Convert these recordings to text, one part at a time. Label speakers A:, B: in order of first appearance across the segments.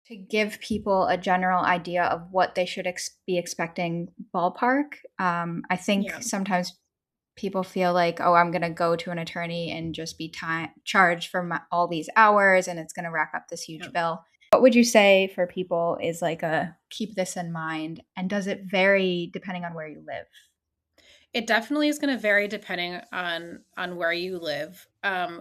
A: To give people a general idea of what they should be expecting ballpark. I think
B: Yeah.
A: sometimes people feel like, oh, I'm going to go to an attorney and just be charged for all these hours and it's going to rack up this
B: Yeah.
A: huge bill. What would you say for people is like a keep this in mind? And does it vary depending on where you live?
B: It definitely is going to vary depending on where you live.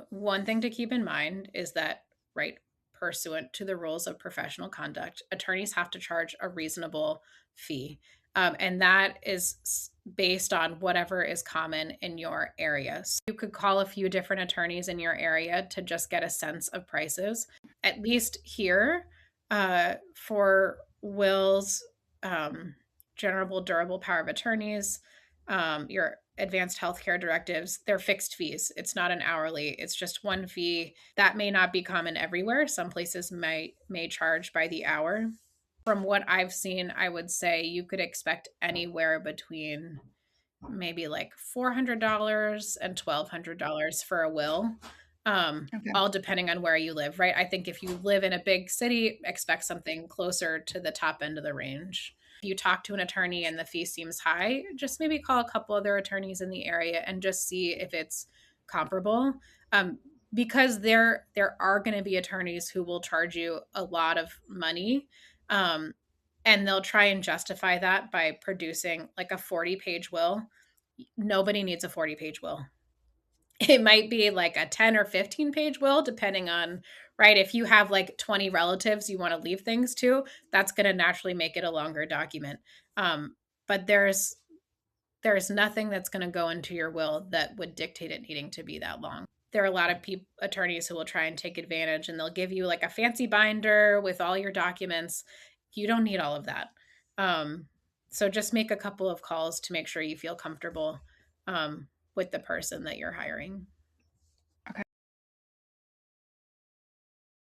B: One thing to keep in mind is that, right, pursuant to the rules of professional conduct, attorneys have to charge a reasonable fee, and that is based on whatever is common in your area. So you could call a few different attorneys in your area to just get a sense of prices. At least here, for wills, general durable power of attorneys, your advanced healthcare directives, they're fixed fees. It's not an hourly, it's just one fee. That may not be common everywhere. Some places may charge by the hour. From what I've seen, I would say you could expect anywhere between maybe like $400 and $1,200 for a will.
A: Okay.
B: All depending on where you live, right? I think if you live in a big city, expect something closer to the top end of the range. If you talk to an attorney and the fee seems high, just maybe call a couple other attorneys in the area and just see if it's comparable. Um, because there are going to be attorneys who will charge you a lot of money. Um, and they'll try and justify that by producing like a 40-page will. Nobody needs a 40-page will. It might be like a 10 or 15-page will, depending on, right? If you have like 20 relatives you want to leave things to, that's going to naturally make it a longer document. But there's nothing that's going to go into your will that would dictate it needing to be that long. There are a lot of attorneys who will try and take advantage, and they'll give you like a fancy binder with all your documents. You don't need all of that. Um, so just make a couple of calls to make sure you feel comfortable with the person that you're hiring.